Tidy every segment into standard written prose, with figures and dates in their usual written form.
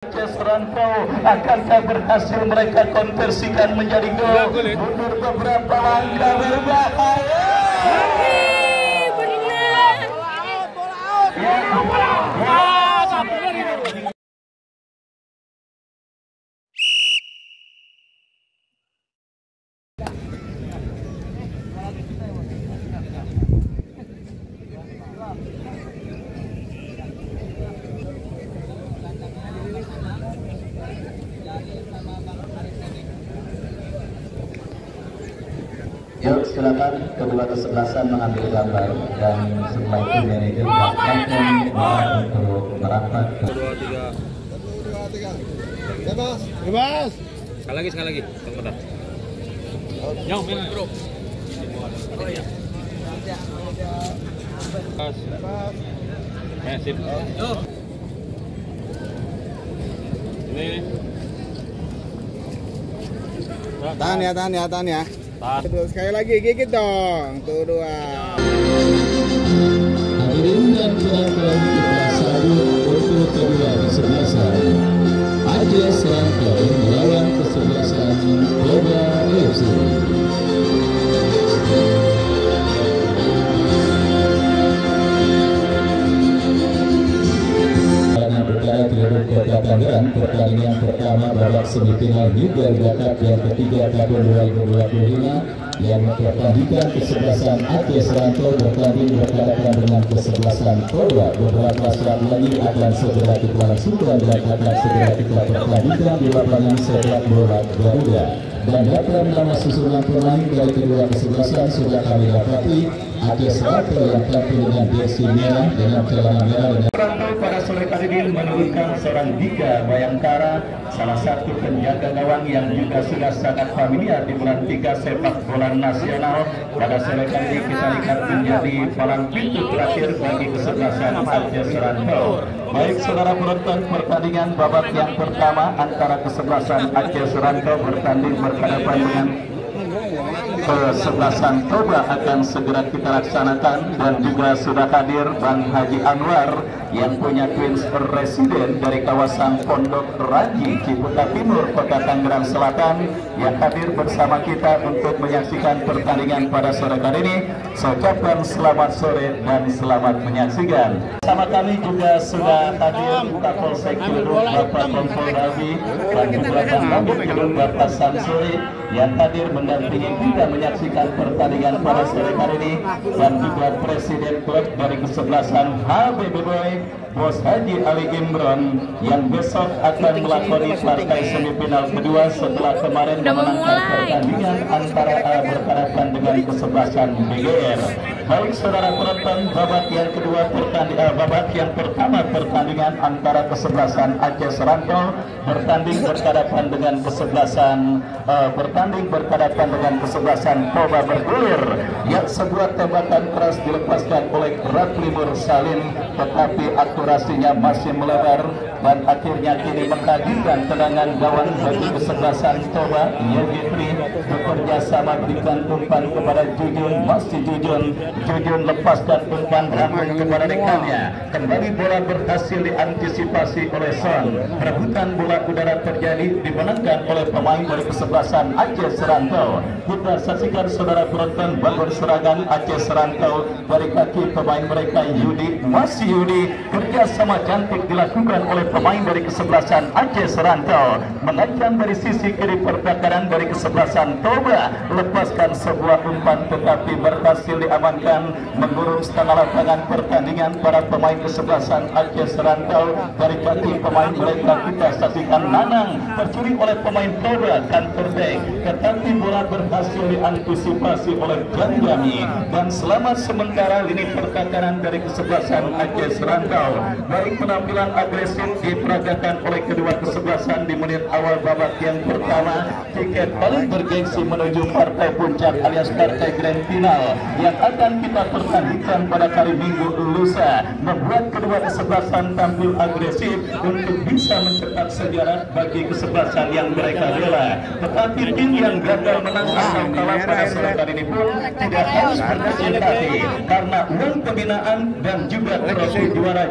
Rantau, akankah berhasil mereka konversikan menjadi gol? Mundur beberapa langkah berbahaya. Yuk silakan kedua kesebelasan mengambil gambar dan setelah itu manajer akan untuk merapat. 2, 3. Bebas. Sekali lagi. Sebentar. Yang mana, Bro? Oh iya. Bebas. Sip. Ini. Tahan ya. Sekali lagi gigit dong. Tuh 2. Hadirin dan penonton, kita sambut untuk kedua kesebelasan. AJS Rantau melawan kesebelasan Toba FC. Kota Tangerang, pertandingan pertama babak semifinal Liga Cup yang ketiga tahun 2025 yang mempertandingkan kesebelasan AJS Rantau bertanding berhadapan dengan kesebelasan Toba. Beberapa saat lagi akan segera kita langsungkan dan akan segera kita pertandingkan di lapangan sepak bola Garuda. Dan daftar nama susunan pemain dari kedua kesebelasan sudah kami dapati. AJS Rantau yang tampil dengan jersey merah dengan celana merah dengan Rantau pada sore kali ini menurunkan seorang Dika Bayangkara, salah satu penjaga gawang yang juga sudah sangat familiar di bulan 3 sepak bola nasional. Pada sore kali ini kita lihat menjadi palang pintu terakhir bagi kesebelasan AJS Rantau. Baik saudara penonton, pertandingan babak yang pertama antara kesebelasan AJS Rantau bertanding berhadapan dengan kesebelasan Toba akan segera kita laksanakan, dan juga sudah hadir Bang Haji Anwar yang punya Twins Residen dari kawasan Pondok Raji, Ciputa Timur, Kota Tangerang Selatan yang hadir bersama kita untuk menyaksikan pertandingan pada sore kali ini. Saya ucapkan selamat sore dan selamat menyaksikan. Bersama kami juga sudah hadir Kapolsek Ciledug Bapak Kompol Rabi dan juga Bang Ciledug Bapak Samsuri yang hadir mendampingi kita menyaksikan pertandingan pada sore kali ini, dan juga Presiden klub dari kesebelasan HBB Boy Bos Haji Ali Imron yang besok akan melakoni partai semifinal kedua setelah kemarin memenangkan pertandingan antara berhadapan dengan kesebelasan BGR. Baik saudara penonton, babak yang kedua babak yang pertama pertandingan antara kesebelasan AJS Rantau bertanding berhadapan dengan kesebelasan Toba bergulir. Yang sebuah tembakan keras dilepaskan oleh Ratli Mursalin, tetapi akurasinya masih melebar dan akhirnya kini menghadirkan tendangan gawang bagi kesebelasan Toba. Yogitri bekerja sama berikan umpan kepada Jujun, masih Jujun lepaskan umpan rampung kepada rekannya. Kembali bola berhasil diantisipasi oleh Son. Rebutan bola udara terjadi, dimenangkan oleh pemain dari kesebelasan AJS Rantau. Kita saksikan saudara penonton bangun serangan AJS Rantau dari kaki pemain mereka Yudi, masih Yudi. Kerjasama cantik dilakukan oleh pemain dari kesebelasan AJS Rantau, mengancam dari sisi kiri pertahanan dari kesebelasan Toba, lepaskan sebuah umpan tetapi berhasil diamankan. Mengurung setengah lapangan pertandingan para pemain kesebelasan AJS Rantau. Dari kaki pemain mereka kita saksikan Nanang tercuri oleh pemain Toba counter back, tetapi bola berhasil diantisipasi oleh Janjami, dan selamat sementara lini pertahanan dari kesebelasan AJS Rantau. Baik penampilan agresif diperagakan oleh kedua kesebelasan di menit awal babak yang pertama. Tiket paling bergengsi menuju partai puncak alias partai grand final yang akan kita pertandingkan pada hari Minggu lusa membuat kedua kesebelasan tampil agresif untuk bisa mencetak sejarah bagi kesebelasan yang mereka bela. Tetapi tim yang gagal menang atau kalah pada sore kali ini pun tidak harus berkecil hati, karena uang pembinaan dan juga trofi juara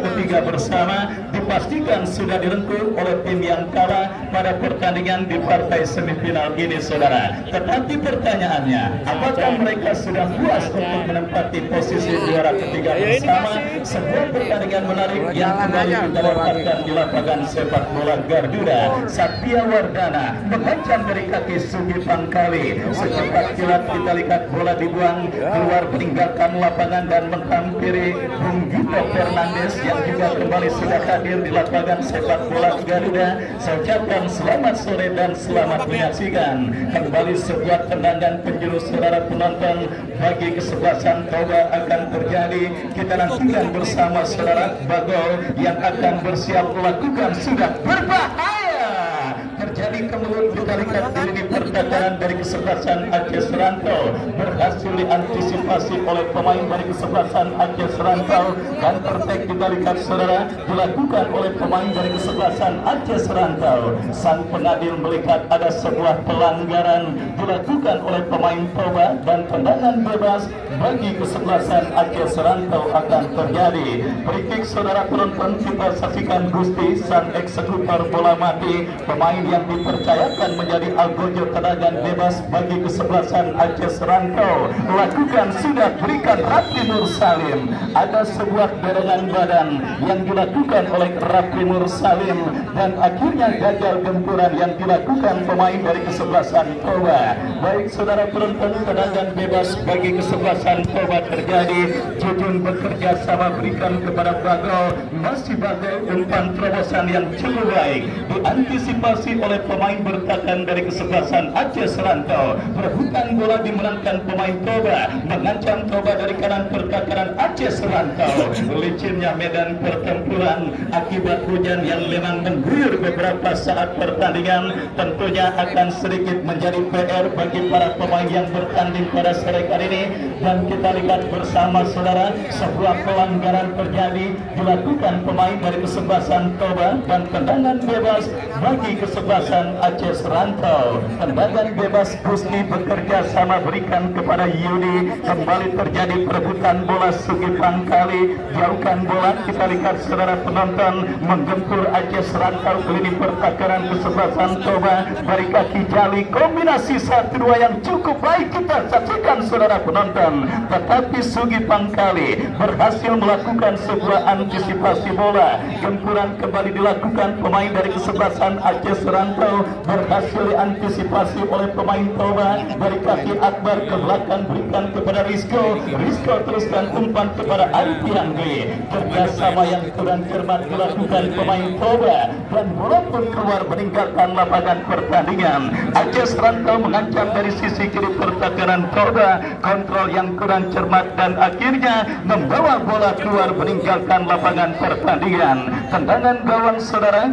ketiga bersama dipastikan sudah direngkuh oleh tim yang kalah pada pertandingan di partai semifinal ini, saudara. Tetapi pertanyaannya, apakah mereka sudah puas untuk menempati posisi juara ketiga bersama? Sebuah pertandingan menarik yang kembali kita dapatkan di lapangan sepak bola Garuda. Satya Wardana mengancam dari kaki Sugi Pangkali. Secepat kilat kita lihat bola dibuang keluar meninggalkan lapangan dan menghampiri Bung Gito Fernandes yang juga kembali sudah hadir di lapangan sepak bola Garuda. Saya ucapkan selamat sore dan selamat menyaksikan kembali sebuah tendangan penjuru, saudara penonton. Bagi kesebelasan Toba akan terjadi, kita nantikan bersama saudara Bagol yang akan bersiap melakukan sudah berbahaya. Terjadi kemudian ditarikan diri perdagangan dari kesebelasan Aceh Serantau, berhasil diantisipasi oleh pemain dari kesebelasan Aceh Serantau, dan tertek ditarikan saudara dilakukan oleh pemain dari kesebelasan Aceh Serantau. Sang pengadil melihat ada sebuah pelanggaran dilakukan oleh pemain Toba dan tendangan bebas bagi kesebelasan Aceh Serantau akan terjadi. Free saudara penonton, kita saksikan Gusti sang eksekutor bola mati, pemain yang dipercayakan menjadi algojo tendangan bebas bagi kesebelasan Aceh Serantau. Lakukan sudah berikan Rafli Nur Salim. Ada sebuah dorongan badan yang dilakukan oleh Rafli Nur Salim dan akhirnya gagal gempuran yang dilakukan pemain dari kesebelasan Toba. Baik saudara penonton, tendangan bebas bagi kesebelasan Toba terjadi. Jujun bekerja sama berikan kepada Bagol. Masih Bagol umpan terobosan yang cukup baik diantisipasi oleh pemain bertahan dari kesebelasan Aceh Serantau. Perebutan bola dimenangkan pemain Toba, mengancam Toba dari kanan pertahanan Aceh Serantau. Licinnya medan pertempuran akibat hujan yang memang mengguyur beberapa saat pertandingan tentunya akan sedikit menjadi PR bagi para pemain yang bertanding pada sore kali ini. Dan kita lihat bersama saudara, sebuah pelanggaran terjadi dilakukan pemain dari kesebelasan Toba dan tendangan bebas bagi kesebelasan Aceh Serantau. Tendangan bebas Gusti bekerja sama berikan kepada Yudi. Kembali terjadi perebutan bola Sugi Pangkali, jauhkan bola. Kita lihat saudara penonton, menggempur Aceh Serantau ke lini pertahanan kesebelasan Toba dari kaki Jali. Kombinasi 1-2 yang cukup baik kita saksikan saudara penonton, tetapi Sugi Pangkali berhasil melakukan sebuah antisipasi bola. Gempuran kembali dilakukan pemain dari kesebelasan Aceh Serantau, berhasil diantisipasi oleh pemain Toba dari kaki Akbar ke belakang berikan kepada Rizko. Rizko teruskan umpan kepada Arif Yangli. Kerjasama yang kurang cermat dilakukan pemain Toba dan bola pun keluar meninggalkan lapangan pertandingan. Aceh Serantau mengancam dari sisi kiri pertahanan Toba, kontrol yang kurang cermat dan akhirnya membawa bola keluar meninggalkan lapangan pertandingan. Tendangan gawang saudara,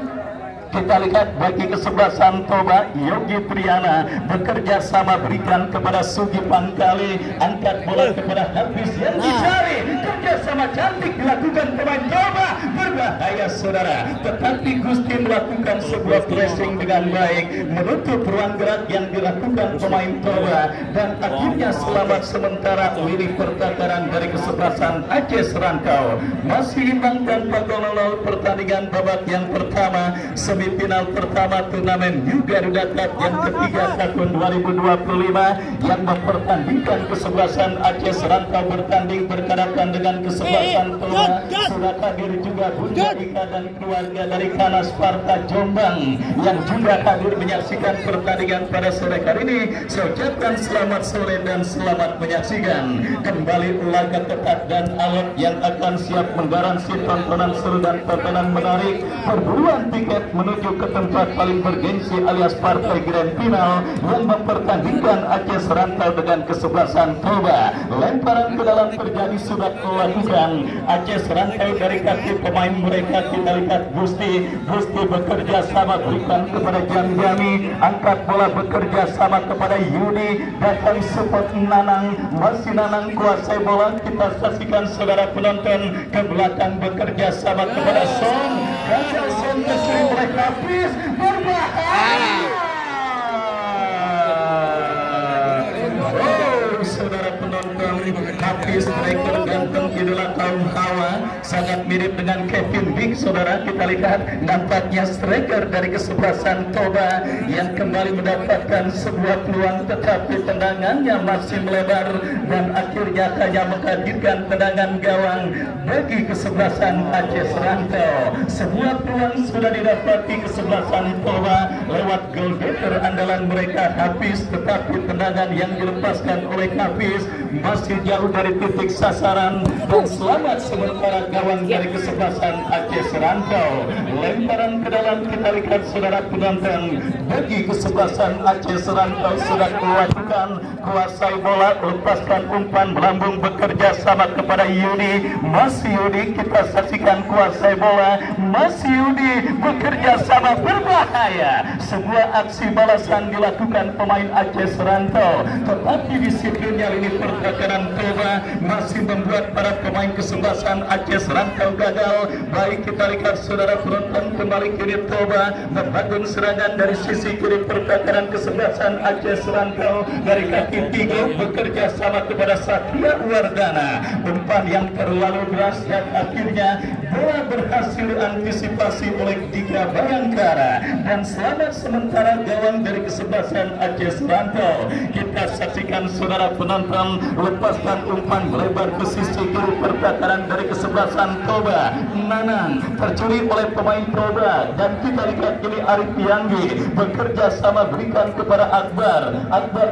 kita lihat bagi kesebelasan Toba, Yogi Triana bekerja sama berikan kepada Sugi Pangkali, angkat bola kepada Hafiz yang dicari. Kerjasama cantik dilakukan pemain Toba, berbahaya saudara, tetapi Gusti melakukan sebuah pressing dengan baik, menutup ruang gerak yang dilakukan pemain Toba, dan akhirnya selamat sementara lini pertahanan dari kesebelasan Aceh Serantau. Masih imbang tanpa gol pertandingan babak yang pertama semifinal pertama turnamen New Garuda Cup yang ketiga tahun 2025 yang mempertandingkan kesebelasan Aceh Serantau bertanding berhadapan dengan kesebelasan Toba. Sudah hadir juga Bunda Ika dan keluarga dari Kanas Sparta Jombang yang juga hadir menyaksikan pertandingan pada sore hari ini. Saya ucapkan selamat sore dan selamat menyaksikan kembali laga ketat dan alot yang akan siap menggaransi tontonan seru dan tontonan menarik. Perburuan tiket menuju ke tempat paling bergengsi alias partai grand final yang mempertandingkan Aceh Serantau dengan kesebelasan Toba. Lemparan ke dalam terjadi sudah dilakukan Aceh Serantau dari kaki pemain mereka. Kita lihat Gusti bekerja sama berikan kepada Jamjami, angkat bola bekerja sama kepada Yudi, datang support Nanang, masih Nanang kuasai bola. Kita saksikan saudara penonton ke belakang bekerja sama kepada Son, gagal Son kesini oleh Hafiz, berbahaya. Saudara penonton, Hafiz striker ganteng idola kaum Hawa sangat mirip dengan Kevin Bing, saudara. Kita lihat nampaknya striker dari kesebelasan Toba yang kembali mendapatkan sebuah peluang, tetapi tendangannya masih melebar dan akhirnya hanya menghadirkan tendangan gawang bagi kesebelasan Aceh Serantau. Sebuah peluang sudah didapati kesebelasan Toba lewat goalgetter andalan mereka Hafiz, tetapi tendangan yang dilepaskan oleh Hafiz masih jauh dari titik sasaran dan selamat sementara gawang dari kesebelasan Aceh Serantau. Lemparan ke dalam, kita lihat saudara penonton, bagi kesebelasan Aceh Serantau sudah melakukan kuasai bola, lepaskan umpan, melambung bekerja sama kepada Yudi. Masih Yudi, kita saksikan kuasai bola, masih Yudi bekerja sama, berbahaya. Sebuah aksi balasan dilakukan pemain Aceh Serantau, tetapi disiplinnya ini pergerakan Toba masih membuat para pemain kesebelasan Aceh Serantau gagal. Baik, kita lihat saudara penonton, kembali kini Toba membangun serangan dari sisi kiri pergerakan kesebelasan Aceh Serantau dari kaki Tigo bekerja sama kepada Satria Wardana. Umpan yang terlalu deras dan akhirnya bola berhasil diantisipasi oleh Dika Bayangkara dan selamat sementara gawang dari kesebelasan Aceh Serantau. Kita saksikan saudara penonton, lepaskan umpan melebar ke sisi kiri pergerakan dari kesebelasan Toba. Nanang tercuri oleh pemain Toba dan kita lihat ini Arif Yanggi bekerja sama berikan kepada Akbar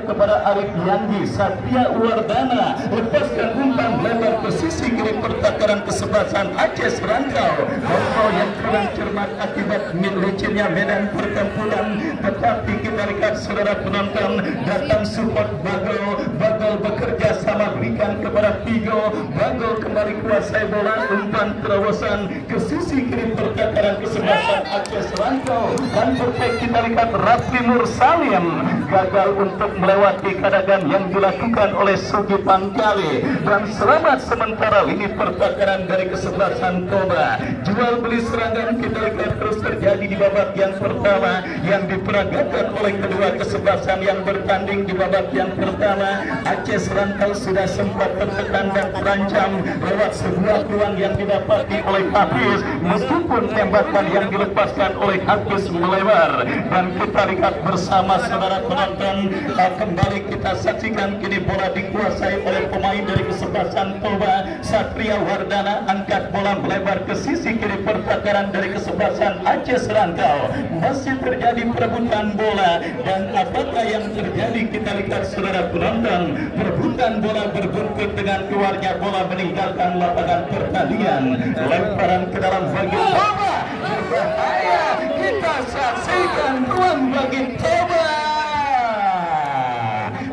kepada Arif Yanggi. Satria Wardana lepaskan umpan melebar ke sisi kiri pergerakan kesebelasan Aceh Serantau. Kontrol yang kurang cermat akibat licinnya medan pertempuran, tetapi kita lihat saudara penonton, datang support Bagol bekerja sama berikan kepada Tigo. Bagol kembali kuasai bola, umpan terobosan ke sisi kiri pergerakan kesebelasan Aceh Serantau dan berbaik kita lihat Rafli Mursalim gagal untuk melewati kadagan yang dilakukan oleh Sugi Pangkali dan selamat sementara lini pergerakan dari kesebelasan Toba. Jual beli serangan kita lihat terus terjadi di babak yang pertama yang diperagakan oleh kedua kesebelasan yang bertanding. Di babak yang pertama Aceh Serantau sudah sempat tertekan dan terancam lewat sebuah peluang yang didapati oleh Hafiz, meskipun tembakan yang dilepaskan oleh Hafiz melebar. Dan kita lihat bersama saudara penonton, kembali kita saksikan kini bola dikuasai oleh pemain dari kesebelasan Toba. Satria Wardana angkat bola melebar ke sisi kiri pergerakan dari kesebelasan Aceh Serantau. Masih terjadi perebutan bola dan apakah yang terjadi kita lihat saudara penonton, perebutan bola berbuntut dengan keluarnya bola meninggalkan lapangan pertandingan. Lemparan ke dalam bagian Toba berbahaya, kita saksikan ruang bagi Toba,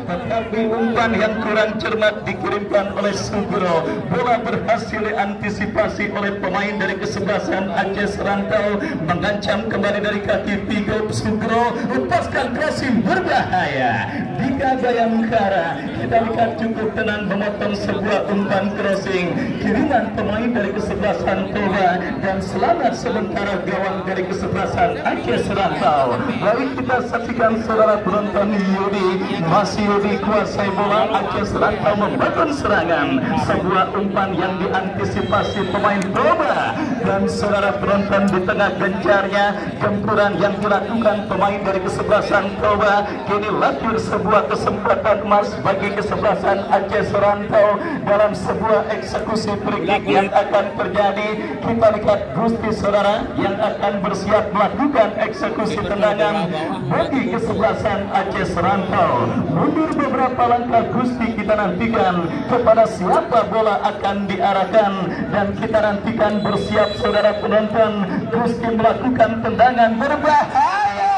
tetapi umpan yang kurang cermat dikirimkan oleh Sugro. Bola berhasil diantisipasi oleh pemain dari kesebelasan Aceh Serantau, mengancam kembali dari kaki Tigo. Sugro lepaskan crossing berbahaya. Dika Bayangkara kita lihat cukup tenang memotong sebuah umpan crossing kiriman pemain dari kesebelasan Toba dan selamat sementara gawang dari kesebelasan Aceh Serantau. Lalu kita saksikan saudara penonton, Yudi masih Yudi kuasai bola. Aceh Serantau membangun serangan, sebuah umpan yang diantisipasi pemain Toba dan saudara penonton, di tengah gencarnya gempuran yang dilakukan pemain dari kesebelasan Toba, kini lahir sebuah kesempatan emas bagi kesebelasan Aceh Serantau dalam sebuah eksekusi free kick yang akan terjadi. Kita lihat Gusti saudara yang akan bersiap melakukan eksekusi tendangan bagi kesebelasan Aceh Serantau. Mundur beberapa langkah Gusti, kita nantikan kepada siapa bola akan diarahkan dan kita nantikan bersiap saudara penonton. Gusti melakukan tendangan berbahaya.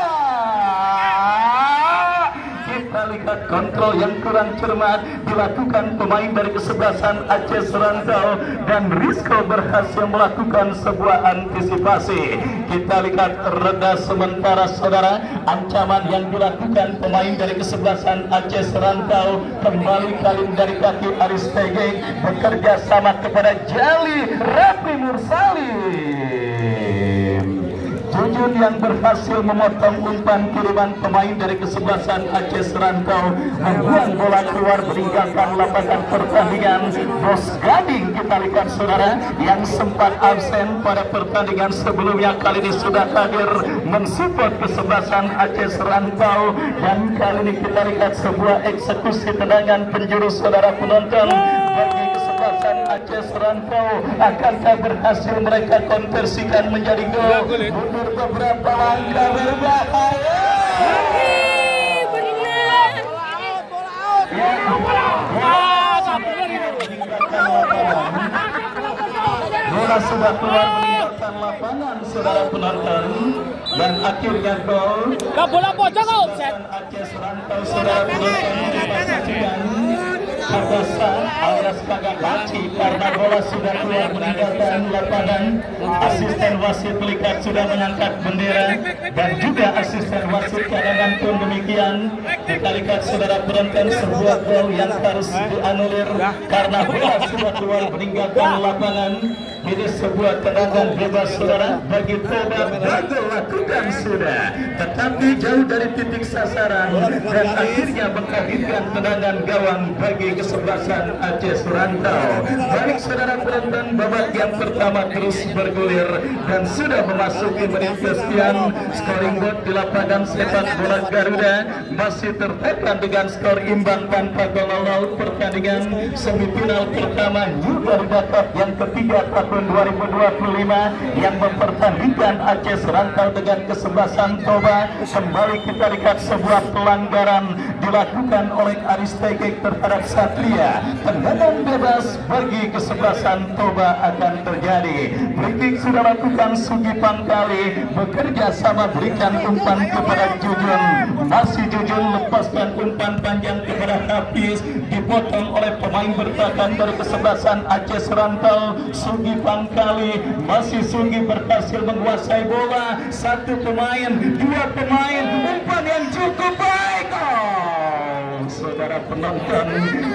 Kita lihat kontrol yang kurang cermat dilakukan pemain dari kesebelasan Aceh Serantau dan Rizko berhasil melakukan sebuah antisipasi. Kita lihat reda sementara saudara ancaman yang dilakukan pemain dari kesebelasan Aceh Serantau. Kembali kali dari kaki Aris Tegeng bekerja sama kepada Jali Rafli Mursalim. Jujun yang berhasil memotong umpan kiriman pemain dari kesebelasan Aceh Serantau, membuang bola keluar meninggalkan lapangan pertandingan. Bos Gading kita lihat saudara yang sempat absen pada pertandingan sebelumnya kali ini sudah hadir mensupport kesebelasan Aceh Serantau, dan kali ini kita lihat sebuah eksekusi tendangan penjuru saudara penonton bagi kesebelasan Aceh Serantau. Akankah berhasil mereka konversikan menjadi gol? Mundur beberapa langkah berbahaya. Bola sudah keluar meninggalkan lapangan saudara penonton, dan akhirnya gol. Bola pojok offset. Aceh Serantau saudara penonton dipastikan Kabasan alias kagak baci karena bola sudah keluar meninggalkan lapangan. Asisten wasit melihat sudah mengangkat bendera, dan juga asisten wasit cadangan pun demikian. Kita lihat saudara penonton sebuah gol yang harus dianulir karena bola sudah keluar meninggalkan lapangan. Ini sebuah tendangan bebas saudara bagi Toba. Bagel lakukan sudah, tetapi jauh dari titik sasaran, dan akhirnya menghadirkan tendangan gawang bagi kesebelasan Aceh Serantau. Baik saudara penonton, babak yang pertama terus bergulir dan sudah memasuki menit kesekian. Scoring board di lapangan sepak bola Garuda masih tertekan dengan skor imbang tanpa gol. Pertandingan semifinal pertama New Garuda Cup yang ketiga tahun 2025 yang mempertandingkan Aceh Serantau dengan kesebelasan Toba. Kembali kita lihat sebuah pelanggaran dilakukan oleh Aris Tegek terhadap Satria. Tendangan bebas bagi kesebelasan Toba akan terjadi. Free sudah lakukan Sugi Pangkali, bekerja sama berikan umpan kepada Jujun. Masih Jujun lepaskan umpan panjang kepada Hafiz, dipotong oleh pemain bertahan dari kesebelasan Aceh Serantau. Sugi Pangkali, masih Sugi berhasil menguasai bola. Satu pemain, dua pemain, umpan yang cukup baik. Saudara penonton,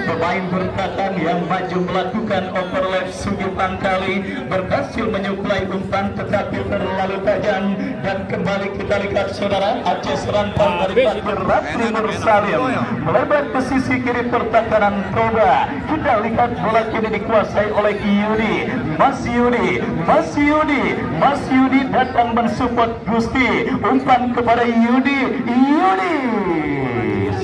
pemain bertahan yang maju melakukan overlap. Sugi Pangkali berhasil menyuplai umpan tetapi terlalu tajam, dan kembali kita lihat saudara Aceh Serantau dari Bakir Ratri Nur Salim melebar ke sisi kiri pertahanan Toba. Kita lihat bola kini dikuasai oleh Yudi. Mas Yudi datang mensupport Gusti. Umpan kepada Yudi.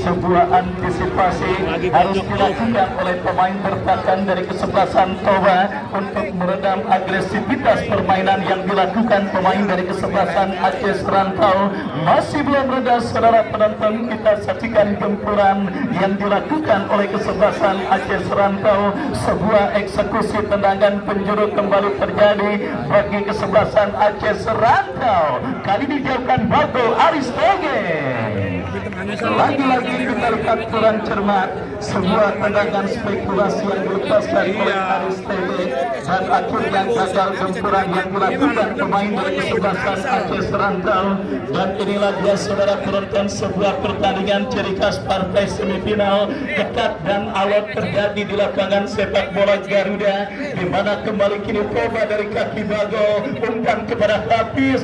Sebuah antisipasi harus dilakukan oleh pemain bertahan dari kesebelasan Toba untuk meredam agresivitas permainan yang dilakukan pemain dari kesebelasan Aceh Serantau. Masih belum reda saudara penonton, kita saksikan gempuran yang dilakukan oleh kesebelasan Aceh Serantau. Sebuah eksekusi tendangan penjuru kembali terjadi bagi kesebelasan Aceh Serantau. Kali dijauhkan Bagel Aris Tegek. Lagi-lagi kita lihat kurang cermat sebuah tendangan spekulasi yang dilepaskan oleh Aris Tegek, dan akhirnya gagal gempuran yang dilakukan pemain dari kesebelasan Aceh Serantau. Dan inilah dia saudara penonton, sebuah pertandingan ciri khas partai semifinal ketat dan alot terjadi di lapangan sepak bola Garuda, di mana kembali kini Toba dari kaki Bagel, umpan kepada Hafiz.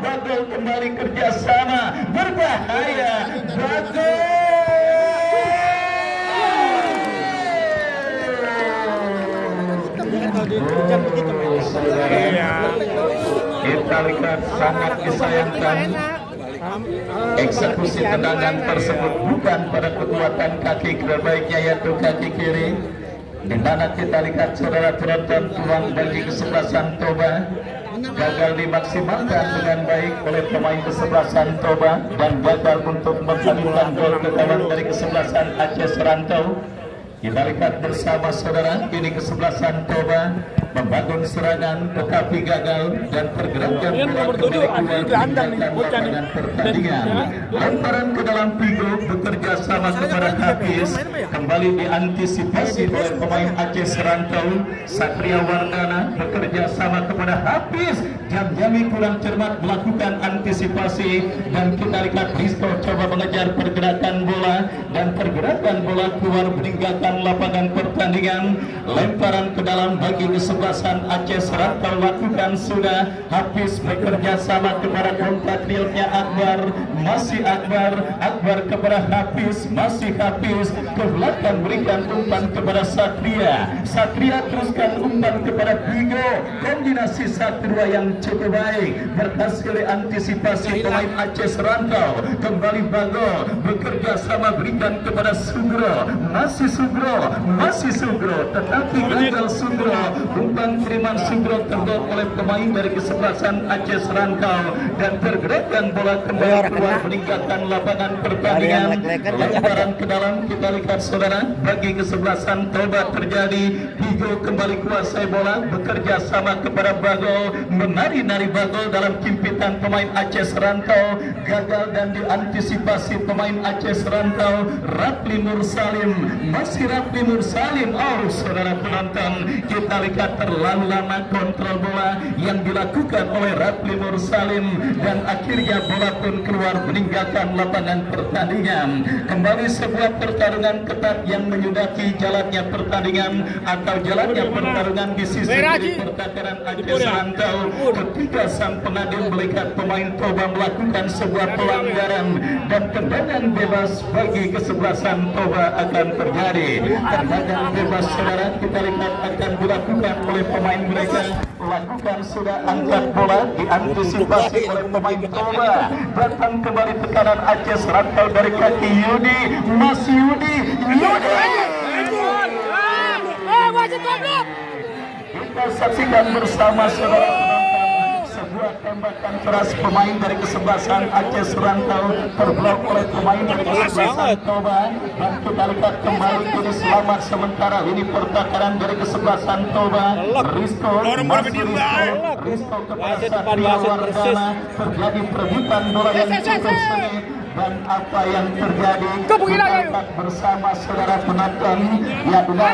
Bagel kembali kerjasama, berbahaya. Kita lihat sangat disayangkan eksekusi tendangan tersebut bukan pada kekuatan kaki terbaiknya yaitu kaki kiri, di mana kita lihat saudara penonton peluang bagi kesebelasan Toba gagal dimaksimalkan dengan baik oleh pemain kesebelasan Toba, dan gagal untuk menghadirkan gol ke gawang dari kesebelasan Aceh Serantau. Kita lihat bersama saudara, ini kesebelasan Toba membangun serangan tetapi gagal, dan pergerakan bola kembali keluar lapangan pertandingan. Lemparan ke dalam pigo bekerja sama kepada Hafiz, kembali diantisipasi oleh pemain Aceh Serantau. Satria Wardana bekerja sama kepada Hafiz, Jam-Jami kurang cermat melakukan antisipasi, dan kita lihat Risto coba mengejar pergerakan bola, dan pergerakan bola keluar meninggalkan meninggalkan lapangan pertandingan. Lemparan ke dalam bagi kesebelasan Aceh Serantau lakukan sudah. Hafiz bekerja sama kepada kompatriotnya Akbar, masih Akbar kepada Hafiz, masih Hafiz ke belakang berikan umpan kepada Satria teruskan umpan kepada Bigo. Kombinasi 1-2 yang cukup baik berhasil diantisipasi pemain Aceh Serantau. Kembali Bagol bekerja sama berikan kepada Sugro, masih Sugro tetapi gagal Sugro. Umpan kiriman Sugro tergol oleh pemain dari kesebelasan Aceh Serantau dan pergerakan bola kembali keluar meninggalkan lapangan pertandingan. Lemparan ke dalam kita lihat saudara bagi kesebelasan Toba terjadi. Higo kembali kuasai bola bekerja sama kepada Bagol, menari-nari Bagol dalam kimpitan pemain Aceh Serantau, gagal dan diantisipasi pemain Aceh Serantau. Rapli Mursalim, masih Rapli Mursalim. Oh saudara penonton, kita lihat terlalu lama kontrol bola yang dilakukan oleh Rapli Mursalim dan akhirnya bola pun keluar meninggalkan lapangan pertandingan. Kembali sebuah pertarungan ketat yang menyudahi jalannya pertandingan atau jalannya pertarungan di sisi kiri pertakaran Aceh Serantau. Ketika sang pengadil melihat pemain Toba melakukan sebuah pelanggaran dan tendangan bebas bagi kesebelasan Toba akan terjadi. Tendangan bebas saudara kita lihat akan dilakukan oleh pemain mereka. Lakukan sudah angkat bola diantisipasi oleh pemain Toba. Datang kembali tekanan Aceh Serantau dari kaki Yudi, masih Yudi. Kita saksikan bersama saudara penonton sebuah tembakan keras pemain dari kesebelasan Aceh Serantau terblok oleh pemain dari kesebelasan Toba dan kita lihat kembali jadi selamat sementara ini pertakaran dari kesebelasan Toba. Risto kepada Satria Wardana, terjadi perebutan bola yang cukup sengit. Dan apa yang terjadi kita bersama saudara penonton. Ya udah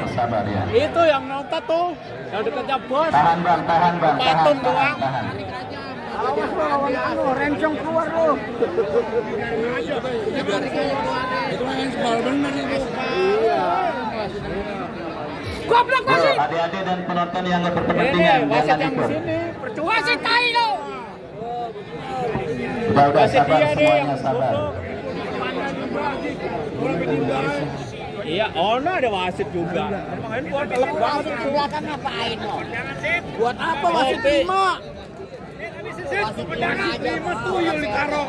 sabar ya. Itu yang nonton tuh yang dekatnya bos. Tahan bang. Awas lo lawan rencong keluar lo. Itu yang sebal bener itu. Iya. Goblok masih. Adik-adik dan penonton yang berkepentingan jangan ikut. Wasit tai lo. Udah sabar semuanya sabar. Iya, ono ada wasit juga. Main buat telek banget. Silakan ngapain lo? Buat apa wasit 5? Wasit 5 tuyul ditaro.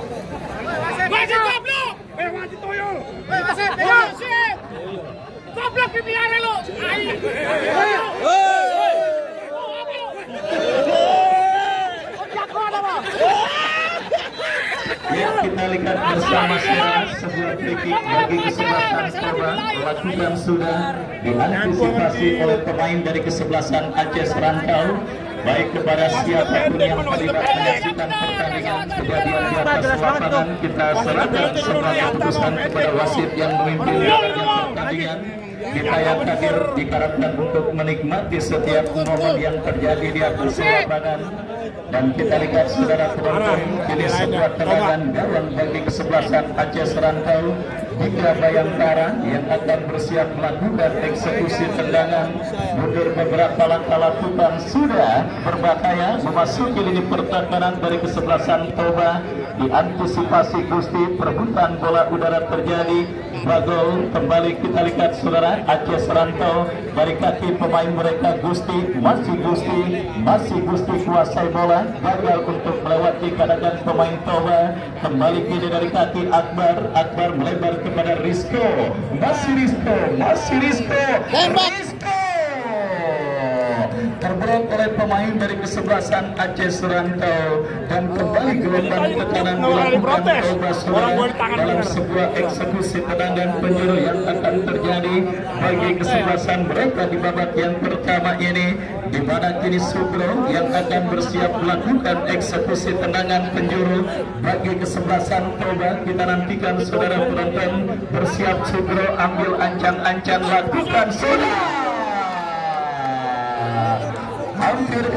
Wasit goblok. Wasit tuyul. Wasit. Goblok dipelihara lo. Ya, kita lihat bersama sebuah free bagi kesebelasan Toba lakukan sudah diantisipasi oleh pemain dari kesebelasan Aceh Serantau. Baik kepada siapapun yang terlibat menyaksikan pertandingan kejadian di atas lapangan, kita serahkan semua keputusan kepada wasit yang memimpin pertandingan. Kita yang hadir diharapkan untuk menikmati setiap momen yang terjadi di atas lapangan. Dan kita lihat saudara penonton, ini sebuah tendangan gawang bagi kesebelasan Aceh Serantau. Hingga Bayangkara yang akan bersiap melakukan eksekusi tendangan mundur beberapa langkah lakukan sudah berbahaya memasuki lini pertahanan dari kesebelasan Toba. Diantisipasi Gusti, perebutan bola udara terjadi. Bagol kembali kita lihat saudara Aceh Serantau dari kaki pemain mereka Gusti, masih Gusti kuasai bola, gagal untuk melewati kadangan pemain Toba. Kembali kini dari kaki Akbar melebar kepada Rizko, masih Rizko terblok oleh pemain dari kesebelasan Aceh Serantau dan kembali gelombang tekanan dilakukan Toba saudara dalam sebuah eksekusi tendangan penjuru yang akan terjadi bagi kesebelasan mereka di babak yang pertama ini, di mana kini Sugro yang akan bersiap melakukan eksekusi tendangan penjuru bagi kesebelasan Toba. Kita nantikan saudara penonton, bersiap Sugro ambil ancang-ancang lakukan sudah.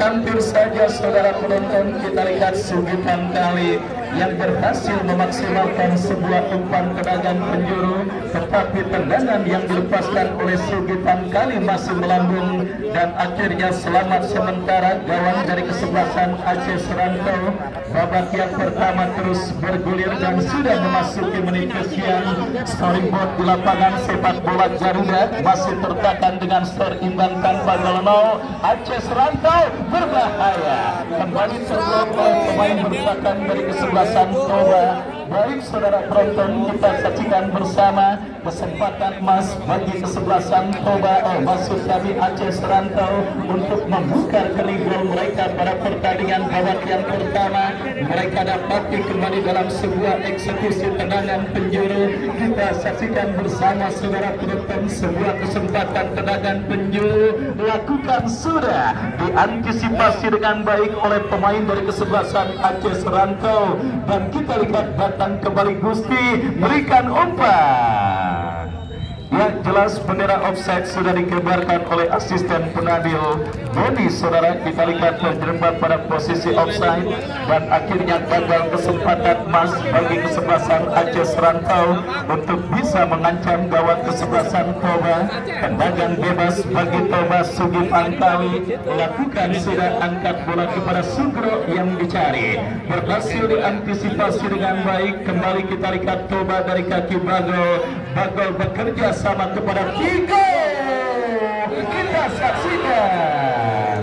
Hampir saja saudara penonton, kita lihat sugitan kali yang berhasil memaksimalkan sebuah umpan tendangan penjuru, tetapi tendangan yang dilepaskan oleh Sugi Pankali masih melambung dan akhirnya selamat sementara gawang dari kesebelasan Aceh Serantau. Babak yang pertama terus bergulir dan sudah memasuki menit kesian. Storyboard di lapangan sepak bola Garuda masih tertekan dengan skor imbang tanpa gol 0. Aceh Serantau berbahaya, kembali tergolong oleh pemain bertahan dari kesebelasan Toba. Baik saudara penonton, kita saksikan bersama kesempatan emas bagi kesebelasan Toba, maksud kami Aceh Serantau, untuk membuka kening gol mereka pada pertandingan babak yang pertama. Mereka dapati kembali dalam sebuah eksekusi tendangan penjuru. Kita saksikan bersama saudara penonton sebuah kesempatan tendangan penjuru lakukan sudah diantisipasi dengan baik oleh pemain dari kesebelasan Aceh Serantau, dan kita lihat datang kembali Gusti berikan umpan. Yang jelas bendera offside sudah dikebarkan oleh asisten penadil Boni. Saudara, kita lihat terjerembab pada posisi offside dan akhirnya gagal kesempatan emas bagi kesebelasan Aceh Serantau untuk bisa mengancam gawang kesebelasan Toba. Tendangan bebas bagi Toba. Sugi Pankali lakukan sudah angkat bola kepada Sugro yang dicari, berhasil diantisipasi dengan baik. Kembali kita lihat Toba dari kaki Bagol bekerja sama kepada Tigo. Kita saksikan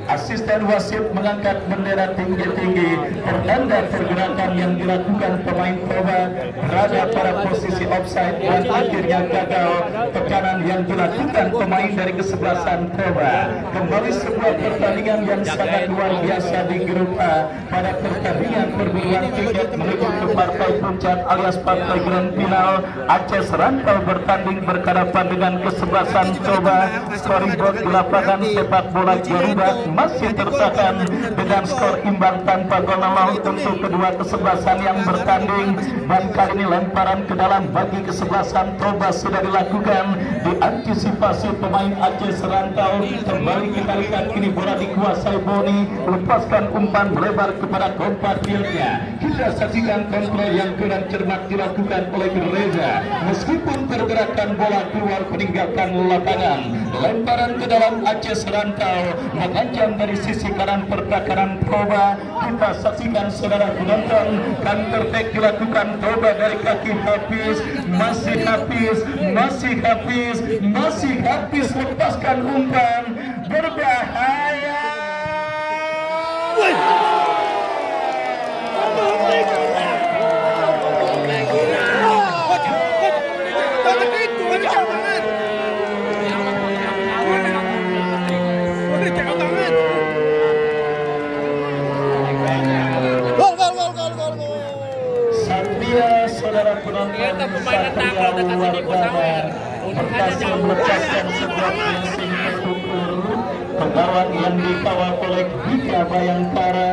asisten wasit mengangkat bendera tinggi-tinggi, pertanda pergerakan yang dilakukan pemain Toba berada pada posisi offside dan akhirnya gagal tekanan yang dilakukan pemain dari kesebelasan Toba. Kembali sebuah pertandingan yang sangat luar biasa di grup A pada pertandingan perburuan tiket menuju ke partai puncak alias partai grand final. Aceh Serantau bertanding berhadapan dengan kesebelasan Toba. Storyboard di lapangan sepak bola Garuda masih tertekan dengan skor imbang tanpa gol 0 untuk kedua kesebelasan yang bertanding, dan kali ini lemparan ke dalam bagi kesebelasan Toba sudah dilakukan diantisipasi pemain Aceh Serantau. Kembali kita lihat kini bola dikuasai Boni, lepaskan umpan melebar kepada kompatriotnya. Kita saksikan kontrol yang kurang cermat dilakukan oleh Reza, meskipun pergerakan bola keluar meninggalkan lapangan. Lemparan ke dalam Aceh Serantau mengancam dari sisi kanan pertahanan Toba. Kita saksikan saudara penonton, counter attack dilakukan Toba dari kaki Hafiz, masih Hafiz lepaskan umpan berbahaya. Saudara penonton, Satria Wardana berhasil melepaskan sebuah finishing terukur ke gawang yang dikawal oleh Dika Bayangkara.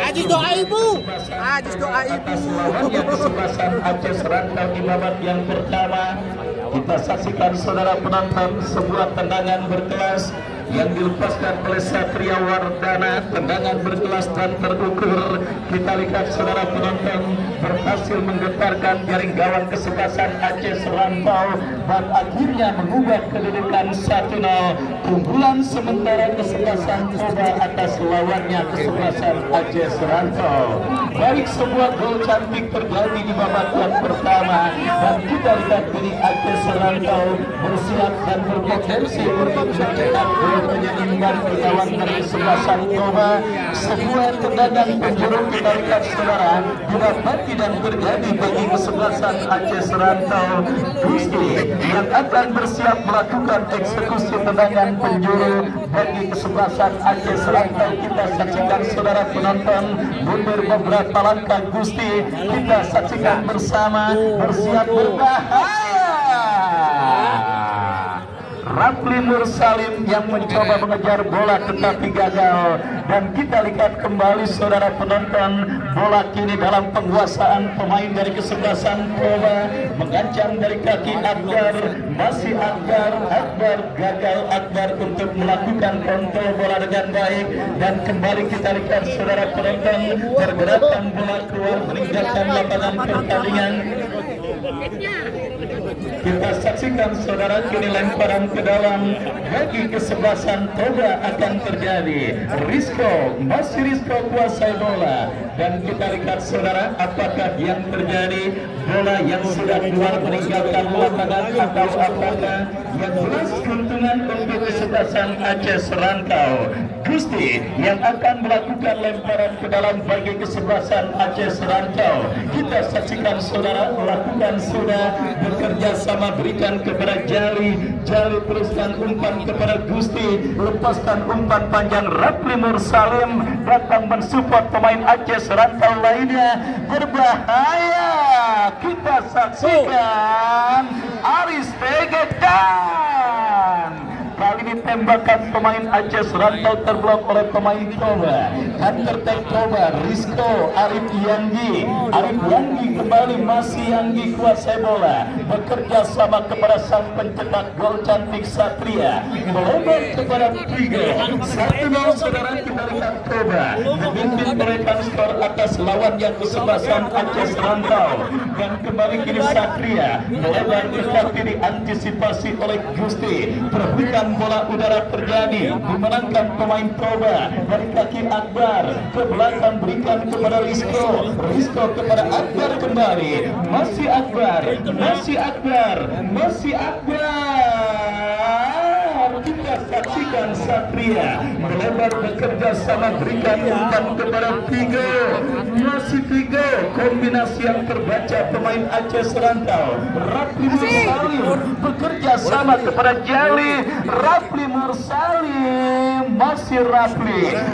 Ajis doa ibu. Atas lawannya kesebelasan Aceh Serantau di babak yang pertama. Kita saksikan saudara penonton sebuah tendangan berkelas yang dilepaskan oleh Satria Wardana, tendangan berkelas dan terukur. Kita lihat saudara penonton berhasil menggetarkan jaring gawang kesebelasan Aceh Serantau dan akhirnya mengubah kedudukan 1-0. Keunggulan sementara kesebelasan Toba atas lawannya kesebelasan Aceh Serantau. Baik, sebuah gol cantik terjadi di babak yang pertama dan kita lihat ini Aceh Serantau bersiap dan berpotensi untuk mencetak gol rupanya imbang berlawan dari kesebelasan Toba. Sebuah tendangan penjuru kita lihat saudara didapati dan terjadi bagi kesebelasan Aceh Serantau. Gusti yang akan bersiap melakukan eksekusi tendangan penjuru bagi kesebelasan Aceh Serantau. Kita saksikan saudara penonton, mundur beberapa langkah Gusti, kita saksikan bersama, bersiap berbahaya. Rafli Mursalim yang mencoba mengejar bola tetapi gagal, dan kita lihat kembali saudara penonton, bola kini dalam penguasaan pemain dari kesebelasan Toba, mengancam dari kaki Akbar, masih Akbar gagal Akbar untuk melakukan kontrol bola dengan baik, dan kembali kita lihat saudara penonton, pergerakan bola keluar meninggalkan lapangan pertandingan. Kita saksikan saudara kini lemparan ke dalam bagi kesebelasan Toba akan terjadi. Rizko kuasai bola, dan kita lihat saudara apakah yang terjadi, bola yang sudah keluar meninggalkan lapangan atau apakah yang jelas keuntungan untuk kesebelasan Aceh Serantau. Gusti yang akan melakukan lemparan ke dalam bagi kesebelasan Aceh Serantau. Kita saksikan saudara melakukan sudah bekerja sama, berikan kepada Jali teruskan umpan kepada Gusti, lepaskan umpan panjang. Rafli Mursalim datang mensupport pemain Aceh Serantau lainnya, berbahaya. Kita saksikan Aris Tegedan. Kali ini tembakan pemain Aceh Serantau terblok oleh pemain Toba. Counter attack Toba, Rizko, Arif Yanggi kembali, masih Yanggi kuasai bola, bekerja sama kepada sang pencetak gol cantik Satria, melebar kepada Pigo. 1-0 saudara, kita lihat Toba memimpin menaikkan skor atas lawan yang kesebelasan Aceh Serantau, dan kembali kini Satria melebar tetapi diantisipasi oleh Gusti. Perebutan bola udara terjadi, dimenangkan pemain Toba dari kaki Akbar ke belakang, berikan kepada Rizko kepada Akbar kembali, masih Akbar. Kita saksikan Satria melebar bekerja sama, berikan umpan kepada Pigo, masih Pigo, kombinasi yang terbaca pemain Aceh Serantau. Rafli Mursalim bekerja sama kepada Jali, Rafli Mursalim, masih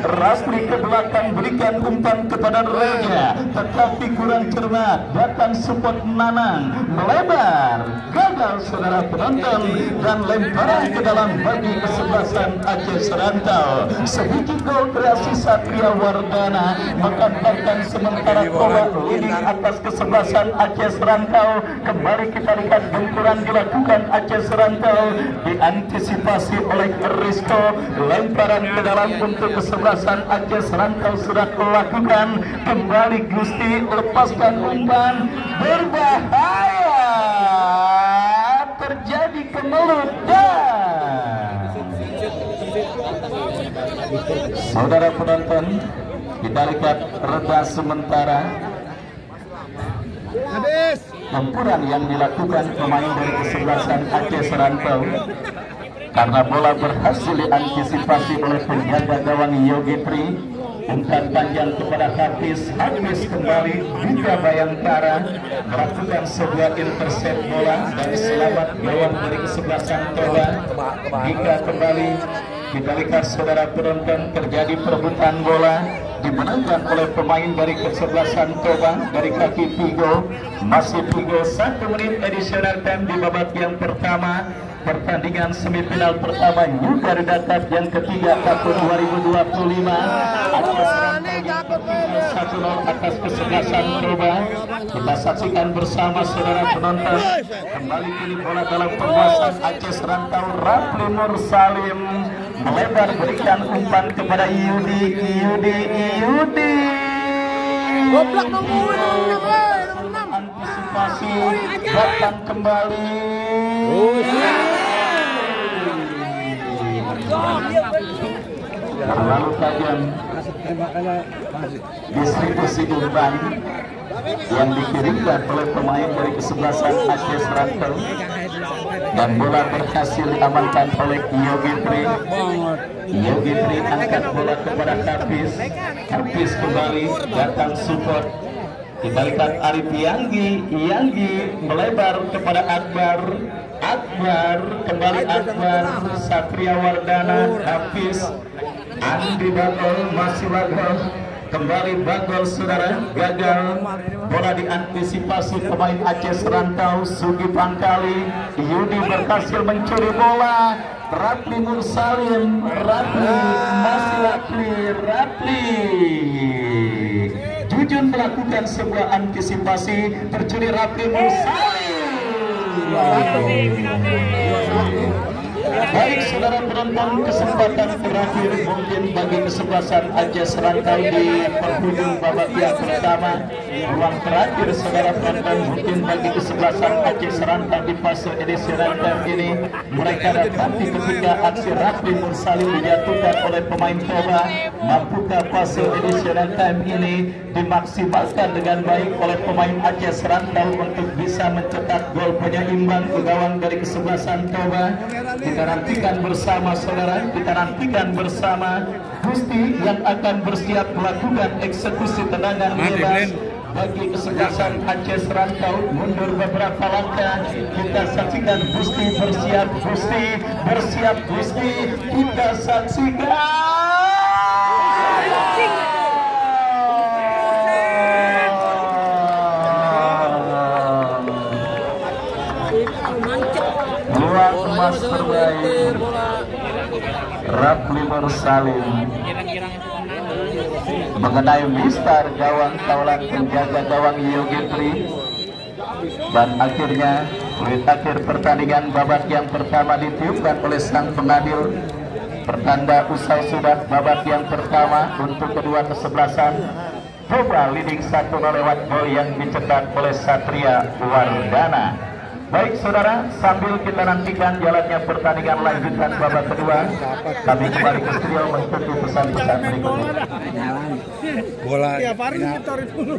Rafli ke belakang, berikan umpan kepada Reja, tetapi kurang cermat, datang support Nanang, melebar, gagal saudara penonton, dan lemparan ke dalam bagi kesebelasan Aceh Serantau. Sedikit gol kreasi Satria Wardana mengantarkan sementara Toba leading atas kesebelasan Aceh Serantau. Kembali kita lihat benturan dilakukan Aceh Serantau, diantisipasi oleh Rizko, lemparan ke dalam untuk kesebelasan Aceh Serantau sudah dilakukan. Kembali Gusti, lepaskan umpan, berbahaya, terjadi kemeludan. Saudara penonton, kita lihat reda sementara gempuran yang dilakukan pemain dari kesebelasan Aceh Serantau, karena bola berhasil diantisipasi oleh penjaga gawang Yogi Tri. Umpan panjang kepada Hafiz kembali, Bika Bayangkara melakukan sebuah intercept bola dari selamat gawang dari kesebelasan Toba. Bika kembali, kita lihat saudara penonton, terjadi perebutan bola, dimenangkan oleh pemain dari kesebelasan Toba dari kaki Pigo, masih Pigo. 1 menit additional time di babak yang pertama. Pertandingan semifinal pertama juga didapat yang ketiga tahun 2025. Aceh 1-0 atas kesebelasan Toba. Kita saksikan bersama saudara penonton. Kembali kini bola dalam penguasaan Aceh Serantau. Rafli Mursalim melebar, berikan umpan kepada Yudi. Goblok nomor 6. Antisipasi, datang kembali. Terlalu tajam distribusi umpan yang dikirimkan oleh pemain dari kesebelasan Aceh Serantau. dan bola berhasil diamankan oleh Yogi Tri. Yogi Tri angkat bola kepada Hafiz. Hafiz kembali datang support, dibalikan Arif Yanggi. Yanggi melebar kepada Akbar. Akbar kembali Akbar. Satria Wardana. Hafiz. Andi Bagol masih Bagol. Kembali Bagol saudara, gagal. Bola diantisipasi pemain Aceh Serantau. Sugi Pangkali. Yudi berhasil mencuri bola. Rapli Mursalim. Rapli masih Rapli. Jujun melakukan sebuah antisipasi, tercuri Rapli Mursalim. Baik saudara penonton, kesempatan terakhir mungkin bagi kesebelasan Aceh Serantau di penghujung babak yang pertama. Ruang terakhir saudara penonton mungkin bagi kesebelasan Aceh Serantau di fase edisi rantai ini. Mereka dapati ketika aksi Rapli Mursalim dijatuhkan oleh pemain Toba. Mampukah fase edisi rantai ini dimaksimalkan dengan baik oleh pemain Aceh Serantau untuk bisa mencetak gol penyeimbang ke gawang dari kesebelasan Toba? Kita nantikan bersama saudara, kita nantikan bersama Gusti yang akan bersiap melakukan eksekusi tendangan bebas bagi kesebelasan Aceh Serantau. Mundur beberapa langkah, kita saksikan Gusti bersiap, Gusti bersiap, Gusti kita saksikan. Luar emas terbaik Rapli Mursalim mengenai mistar gawang kaulan penjaga gawang Yogi Tri, dan akhirnya menit akhir pertandingan babak yang pertama ditiupkan oleh sang pengadil. Pertanda usai sudah babak yang pertama untuk kedua kesebelasan. Toba leading 1-0 lewat gol yang dicetak oleh Satria Wardana. Baik saudara, sambil kita nantikan jalannya pertandingan lanjutan babak kedua, kami kembali ke studio mengikuti pesan-pesan berikut ini. Bola. Tiap hari kita dulu.